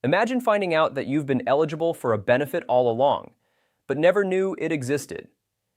Imagine finding out that you've been eligible for a benefit all along, but never knew it existed.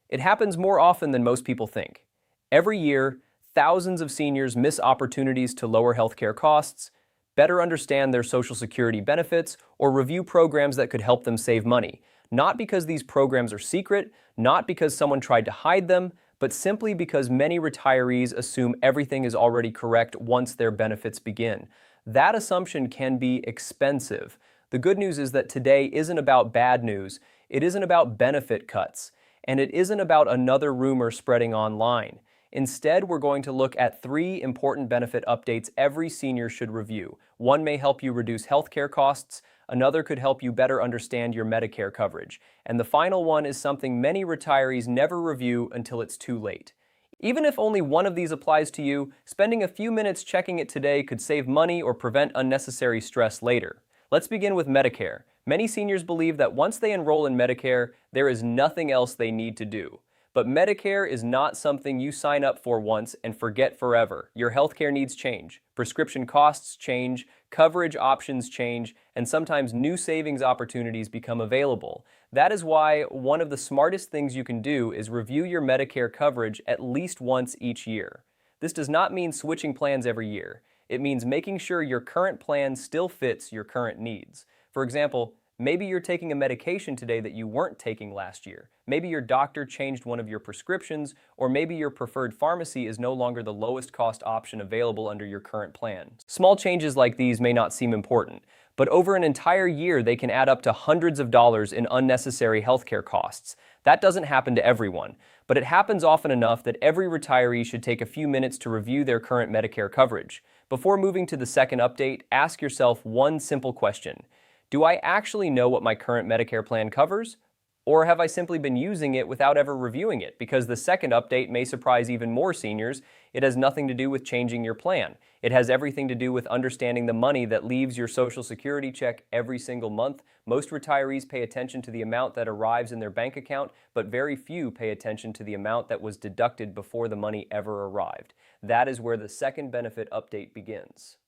It happens more often than most people think. Every year, thousands of seniors miss opportunities to lower healthcare costs, better understand their Social Security benefits, or review programs that could help them save money, not because these programs are secret, not because someone tried to hide them, but simply because many retirees assume everything is already correct once their benefits begin. That assumption can be expensive. The good news is that today isn't about bad news, it isn't about benefit cuts, and it isn't about another rumor spreading online. Instead, we're going to look at 3 important benefit updates every senior should review. One may help you reduce healthcare costs, another could help you better understand your Medicare coverage, and the final one is something many retirees never review until it's too late. Even if only one of these applies to you, spending a few minutes checking it today could save money or prevent unnecessary stress later. Let's begin with Medicare. Many seniors believe that once they enroll in Medicare, there is nothing else they need to do. But Medicare is not something you sign up for once and forget forever. Your healthcare needs change, prescription costs change, coverage options change, and sometimes new savings opportunities become available. That is why one of the smartest things you can do is review your Medicare coverage at least once each year. This does not mean switching plans every year. It means making sure your current plan still fits your current needs. For example, maybe you're taking a medication today that you weren't taking last year. Maybe your doctor changed one of your prescriptions, or maybe your preferred pharmacy is no longer the lowest cost option available under your current plan. Small changes like these may not seem important, but over an entire year they can add up to hundreds of dollars in unnecessary healthcare costs. That doesn't happen to everyone, but it happens often enough that every retiree should take a few minutes to review their current Medicare coverage. Before moving to the second update, ask yourself one simple question. Do I actually know what my current Medicare plan covers? Or have I simply been using it without ever reviewing it? Because the second update may surprise even more seniors. It has nothing to do with changing your plan. It has everything to do with understanding the money that leaves your Social Security check every single month. Most retirees pay attention to the amount that arrives in their bank account, but very few pay attention to the amount that was deducted before the money ever arrived. That is where the second benefit update begins.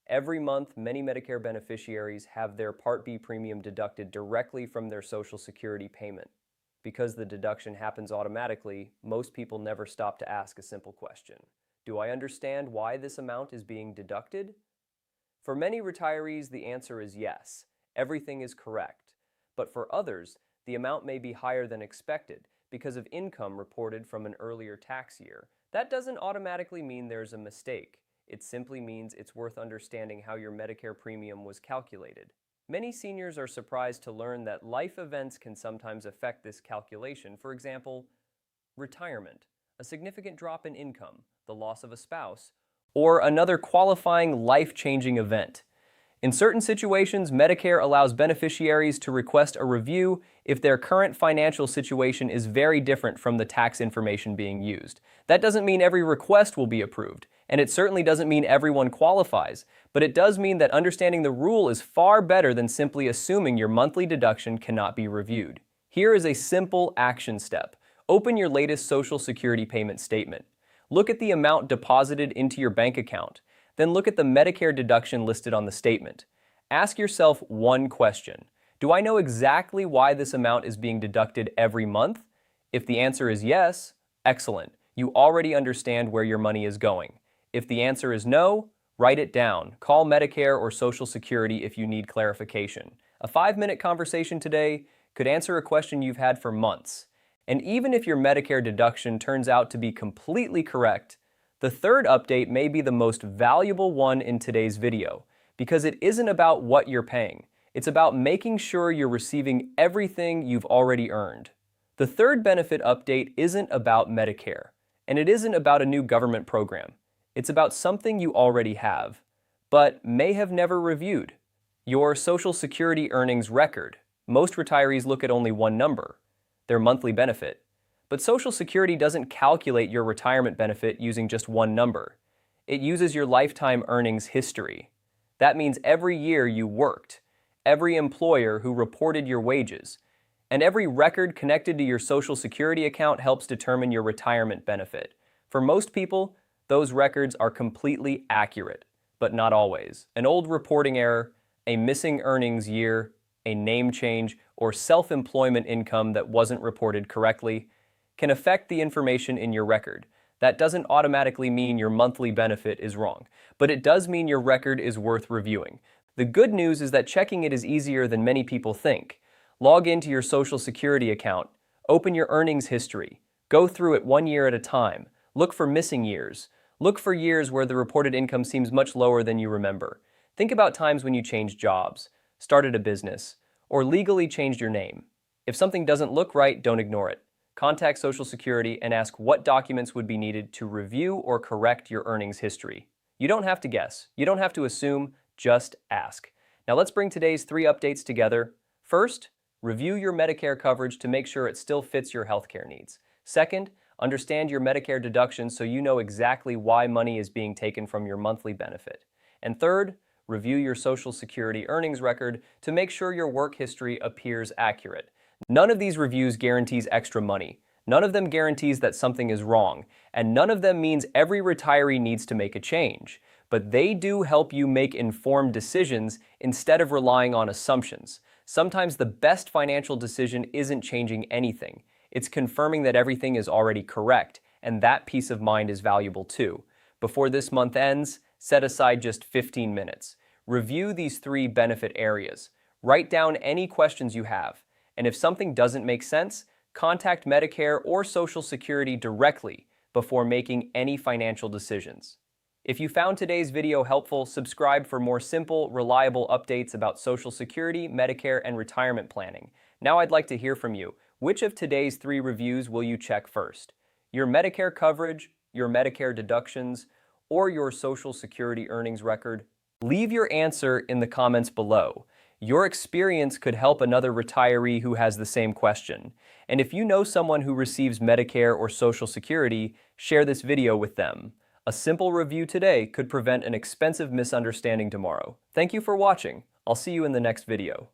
Every month, many Medicare beneficiaries have their Part B premium deducted directly from their Social Security payment. Because the deduction happens automatically, most people never stop to ask a simple question. Do I understand why this amount is being deducted? For many retirees, the answer is yes. Everything is correct. But for others, the amount may be higher than expected because of income reported from an earlier tax year. That doesn't automatically mean there's a mistake. It simply means it's worth understanding how your Medicare premium was calculated. Many seniors are surprised to learn that life events can sometimes affect this calculation. For example, retirement, a significant drop in income, the loss of a spouse, or another qualifying life-changing event. In certain situations, Medicare allows beneficiaries to request a review if their current financial situation is very different from the tax information being used. That doesn't mean every request will be approved, and it certainly doesn't mean everyone qualifies, but it does mean that understanding the rule is far better than simply assuming your monthly deduction cannot be reviewed. Here is a simple action step. Open your latest Social Security payment statement. Look at the amount deposited into your bank account. Then look at the Medicare deduction listed on the statement. Ask yourself one question. Do I know exactly why this amount is being deducted every month? If the answer is yes, excellent. You already understand where your money is going. If the answer is no, write it down. Call Medicare or Social Security if you need clarification. A 5-minute conversation today could answer a question you've had for months. And even if your Medicare deduction turns out to be completely correct, the third update may be the most valuable one in today's video, because it isn't about what you're paying. It's about making sure you're receiving everything you've already earned. The third benefit update isn't about Medicare, and it isn't about a new government program. It's about something you already have, but may have never reviewed. Your Social Security earnings record. Most retirees look at only one number, their monthly benefit. But Social Security doesn't calculate your retirement benefit using just one number. It uses your lifetime earnings history. That means every year you worked, every employer who reported your wages, and every record connected to your Social Security account helps determine your retirement benefit. For most people, those records are completely accurate, but not always. An old reporting error, a missing earnings year, a name change, or self-employment income that wasn't reported correctly can affect the information in your record. That doesn't automatically mean your monthly benefit is wrong, but it does mean your record is worth reviewing. The good news is that checking it is easier than many people think. Log into your Social Security account, open your earnings history, go through it 1 year at a time, look for missing years, look for years where the reported income seems much lower than you remember. Think about times when you changed jobs, started a business, or legally changed your name. If something doesn't look right, don't ignore it. Contact Social Security and ask what documents would be needed to review or correct your earnings history. You don't have to guess. You don't have to assume. Just ask. Now let's bring today's 3 updates together. First, review your Medicare coverage to make sure it still fits your healthcare needs. Second, understand your Medicare deductions so you know exactly why money is being taken from your monthly benefit. And third, review your Social Security earnings record to make sure your work history appears accurate. None of these reviews guarantees extra money. None of them guarantees that something is wrong, and none of them means every retiree needs to make a change. But they do help you make informed decisions instead of relying on assumptions. Sometimes the best financial decision isn't changing anything. It's confirming that everything is already correct, and that peace of mind is valuable too. Before this month ends, set aside just 15 minutes. Review these 3 benefit areas. Write down any questions you have. And if something doesn't make sense, contact Medicare or Social Security directly before making any financial decisions. If you found today's video helpful, subscribe for more simple, reliable updates about Social Security, Medicare, and retirement planning. Now I'd like to hear from you. Which of today's 3 reviews will you check first? Your Medicare coverage, your Medicare deductions, or your Social Security earnings record? Leave your answer in the comments below. Your experience could help another retiree who has the same question. And if you know someone who receives Medicare or Social Security, share this video with them. A simple review today could prevent an expensive misunderstanding tomorrow. Thank you for watching. I'll see you in the next video.